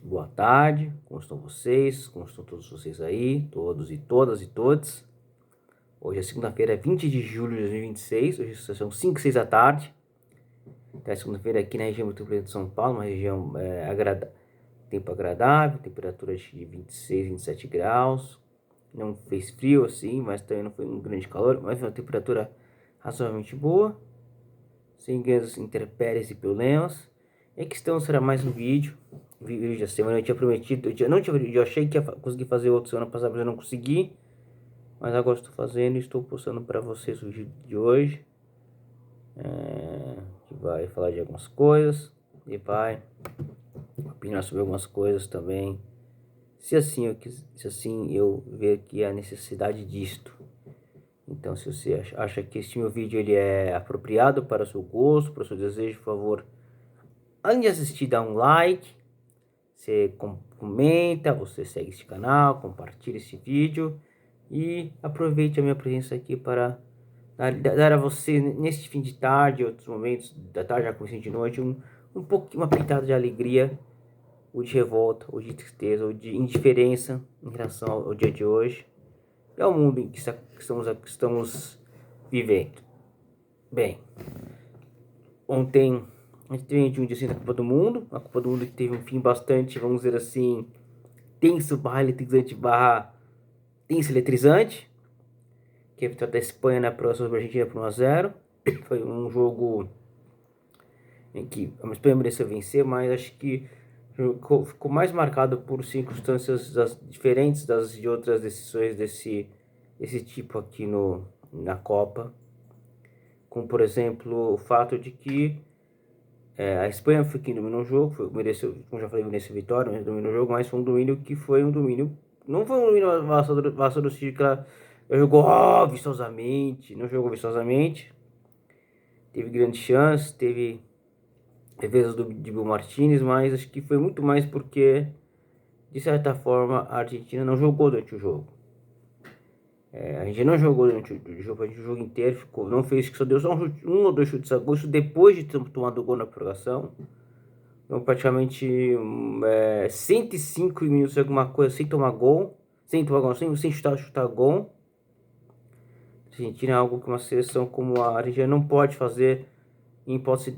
Boa tarde, como estão vocês? Como estão todos vocês aí? Todos e todas e todos. Hoje é segunda-feira, 20 de julho de 2026. Hoje são 5 e 6 da tarde. Então, segunda-feira aqui na região metropolitana de São Paulo, uma região tempo agradável, temperatura de 26, 27 graus. Não fez frio assim, mas também não foi um grande calor, mas foi uma temperatura razoavelmente boa, sem grandes intempéries e problemas. E a questão será mais um vídeo da semana. Eu tinha prometido, eu achei que ia conseguir fazer outro semana passada, mas eu não consegui. Mas agora estou fazendo e estou postando para vocês o vídeo de hoje. Que vai falar de algumas coisas e vai opinar sobre algumas coisas também. Se assim eu ver que há necessidade disto. Então, se você acha que este meu vídeo ele é apropriado para o seu gosto, para o seu desejo, por favor, antes de assistir, dá um like, você comenta, você segue este canal, compartilha esse vídeo e aproveite a minha presença aqui para dar a você, neste fim de tarde, outros momentos da tarde, já começando de noite, pouquinho, uma pitada de alegria, ou de revolta, ou de tristeza, ou de indiferença em relação ao dia de hoje. É o mundo em que estamos vivendo. Bem, ontem a gente teve um dia assim da Copa do Mundo. A Copa do Mundo que teve um fim bastante, vamos dizer assim, tenso barra eletrizante barra tenso eletrizante. Que é a vitória da Espanha na prova sobre a Argentina por 1-0. Foi um jogo em que a Espanha mereceu vencer, mas acho que ficou mais marcado por circunstâncias diferentes de outras decisões desse tipo aqui na Copa. Como, por exemplo, o fato de que a Espanha foi quem dominou o jogo, mereceu, como já falei, mereceu vitória, mas dominou o jogo, mas foi um domínio que foi um domínio. Não foi um domínio avassalador que ela jogou vistosamente, não jogou vistosamente. Teve grandes chances, teve defesas de Bill Martinez, mas acho que foi muito mais porque, de certa forma, a Argentina não jogou durante o jogo. A gente não jogou durante o jogo inteiro, não fez, só deu só um ou dois chutes a gol, isso depois de ter tomado o gol na prorrogação. Então, praticamente 105 minutos, alguma coisa, sem tomar gol, sem chutar gol. A Argentina é algo que uma seleção como a Argentina não pode fazer em hipótese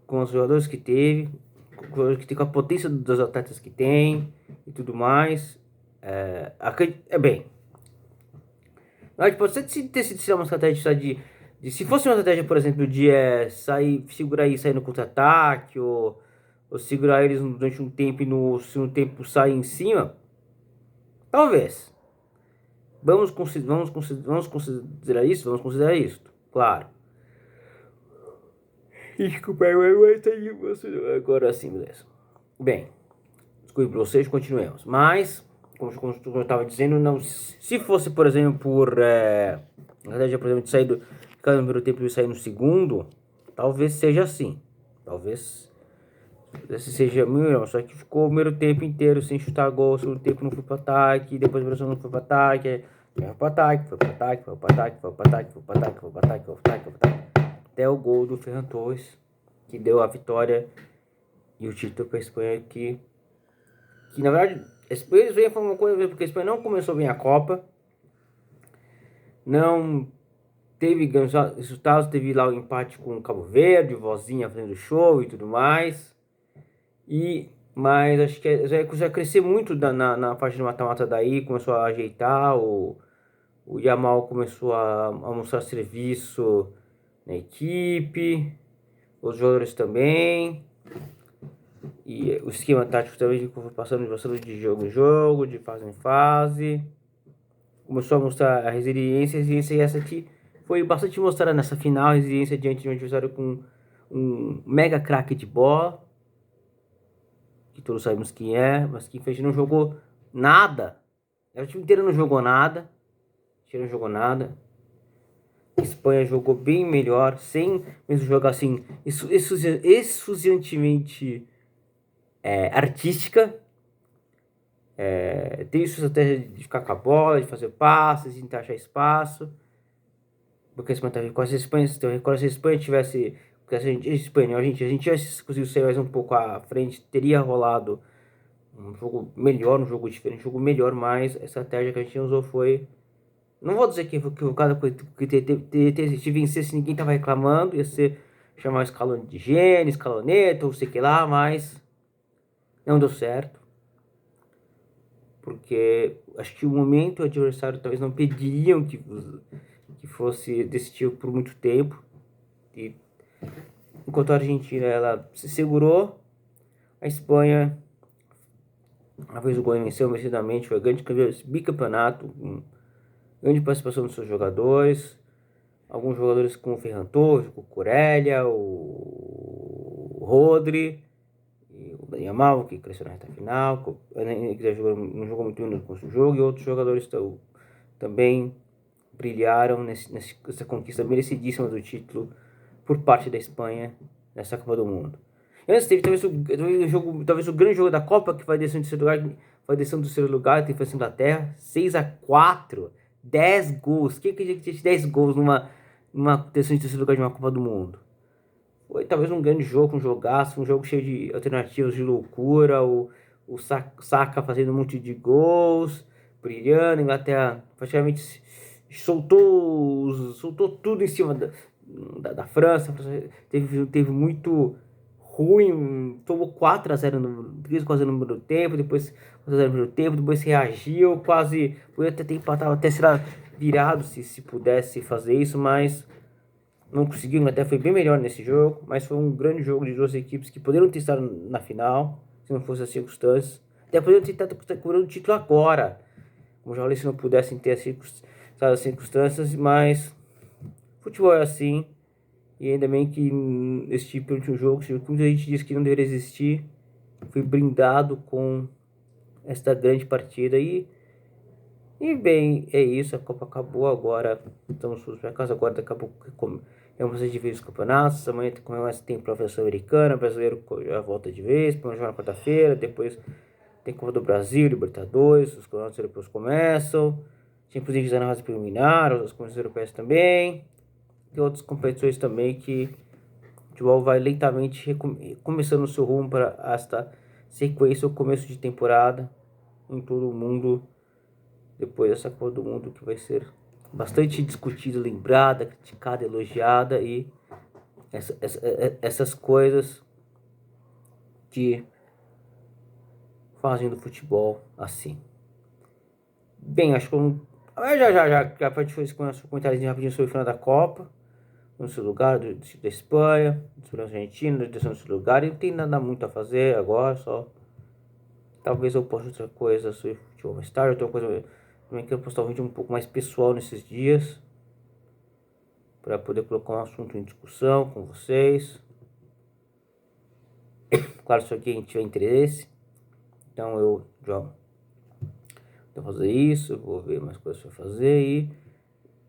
com os jogadores que teve, com a potência dos atletas que tem e tudo mais. Bem, mas pode ser ter sido uma estratégia se fosse uma estratégia, por exemplo, de segurar e sair no contra-ataque, ou segurar eles durante um tempo e no segundo tempo sair em cima, talvez. Vamos considerar isso, claro. Desculpa, agora sim, beleza. Bem, desculpe pra vocês, continuemos. Mas, como eu estava dizendo, não, se fosse, por exemplo, na verdade, por exemplo, de sair ficar no primeiro tempo e sair no segundo, talvez seja assim. Talvez esse seja melhor. Só que ficou o primeiro tempo inteiro sem chutar gol, o segundo tempo não foi para ataque, depois o Brasil não foi para ataque, foi para ataque, foi para ataque, foi para ataque, foi para ataque, foi para ataque, foi para ataque, foi para ataque, foi para ataque, até o gol do Ferran Torres, que deu a vitória e o título para a Espanha, que na verdade a Espanha foi uma coisa, porque a Espanha não começou bem a Copa, não teve grandes resultados, teve lá o empate com o Cabo Verde, o Vozinha fazendo show e tudo mais, mas acho que já cresceu muito na parte do mata-mata daí, começou a ajeitar, o Yamal começou a mostrar serviço na equipe, os jogadores também, e o esquema tático também foi passando de jogo em jogo, de fase em fase. Começou a mostrar a resiliência e essa aqui foi bastante mostrada nessa final, a resiliência diante de um adversário com um mega craque de bola, que todos sabemos quem é, mas que infelizmente não jogou nada. O time inteiro não jogou nada. A Espanha jogou bem melhor, sem mesmo jogar assim, exuberantemente artística. Tem sua estratégia de ficar com a bola, de fazer passes, de achar espaço. Porque a Espanha tá com a Espanha, se a Espanha tivesse. Porque a gente tivesse conseguido sair mais um pouco à frente, teria rolado um jogo melhor, um jogo diferente, um jogo melhor, mas a estratégia que a gente usou foi... Não vou dizer que foi equivocada, porque se vencesse ninguém tava reclamando, ia ser chamar o escalone de gênio, escaloneta, ou sei que lá, mas não deu certo. Porque acho que o momento o adversário talvez não pediriam que fosse desse tipo por muito tempo. E enquanto a Argentina ela se segurou, a Espanha, uma vez o gol venceu merecidamente, foi grande bicampeonato, grande participação dos seus jogadores, alguns jogadores como o Ferran Torres, o Cucurella, o Rodri, e o Dani Yamal, que cresceu na reta final, não jogou muito no jogo, e outros jogadores também brilharam nessa conquista merecidíssima do título por parte da Espanha nessa Copa do Mundo. E antes teve talvez o grande jogo da Copa, que vai descendo do terceiro lugar, que foi a Inglaterra, 6-4, 10 gols. Quem acredita que tinha 10 gols numa descendo de terceiro lugar de uma Copa do Mundo? Foi talvez um grande jogo, um jogaço, um jogo cheio de alternativas, de loucura, o Saka fazendo um monte de gols, brilhando, a Inglaterra praticamente soltou tudo em cima da França. Teve muito ruim, tomou 4-0 quase no primeiro tempo, depois 4-0 no primeiro tempo, depois reagiu, quase podia até ter empatado, até ser virado se pudesse fazer isso, mas não conseguiu. Até foi bem melhor nesse jogo, mas foi um grande jogo de duas equipes que poderiam ter estado na final, se não fossem as circunstâncias. Até poderiam ter estado cobrando o título agora, como já falei, se não pudessem ter as circunstâncias, mas futebol é assim. E ainda bem que esse tipo de jogo, que muita gente diz que não deveria existir, foi brindado com esta grande partida. E bem, é isso, a Copa acabou agora, estamos todos para casa, agora daqui a pouco vamos de vez os campeonatos, amanhã tem professor americana, brasileiro já volta de vez, vamos jogar na quarta-feira, depois tem Copa do Brasil, Libertadores, os campeonatos europeus começam, Champions League já na fase preliminar, os campeonatos europeus também, tem outras competições também que o futebol vai lentamente começando o seu rumo para esta sequência, o começo de temporada em todo o mundo, depois dessa Copa do Mundo que vai ser bastante discutida, lembrada, criticada, elogiada e essas coisas que fazem do futebol assim. Bem, acho que já pode fazer um comentário rapidinho sobre o final da Copa, no seu lugar, da Espanha, da Argentina, no seu lugar, e não tem nada muito a fazer agora, só talvez eu poste outra coisa sobre futebol mais tarde, outra coisa também que eu postar um vídeo um pouco mais pessoal nesses dias, para poder colocar um assunto em discussão com vocês. Claro, se alguém tiver interesse, então eu já vou fazer isso, eu vou ver mais coisas para fazer e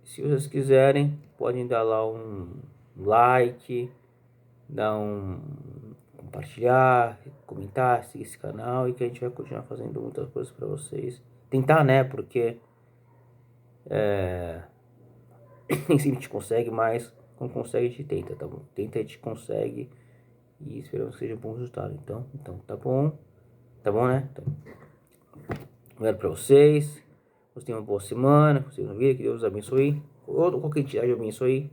se vocês quiserem, podem dar lá um like, dar um compartilhar, comentar, seguir esse canal e que a gente vai continuar fazendo muitas coisas para vocês. Tentar, né? Porque nem sempre a gente consegue, mas quando consegue a gente tenta, tá bom? Tenta, a gente consegue e esperamos que seja um bom resultado. Então tá bom. Tá bom, né? Então, obrigado pra vocês. Vocês tenham uma boa semana. Vocês não viram, que Deus abençoe. Ou qualquer entidade abençoe.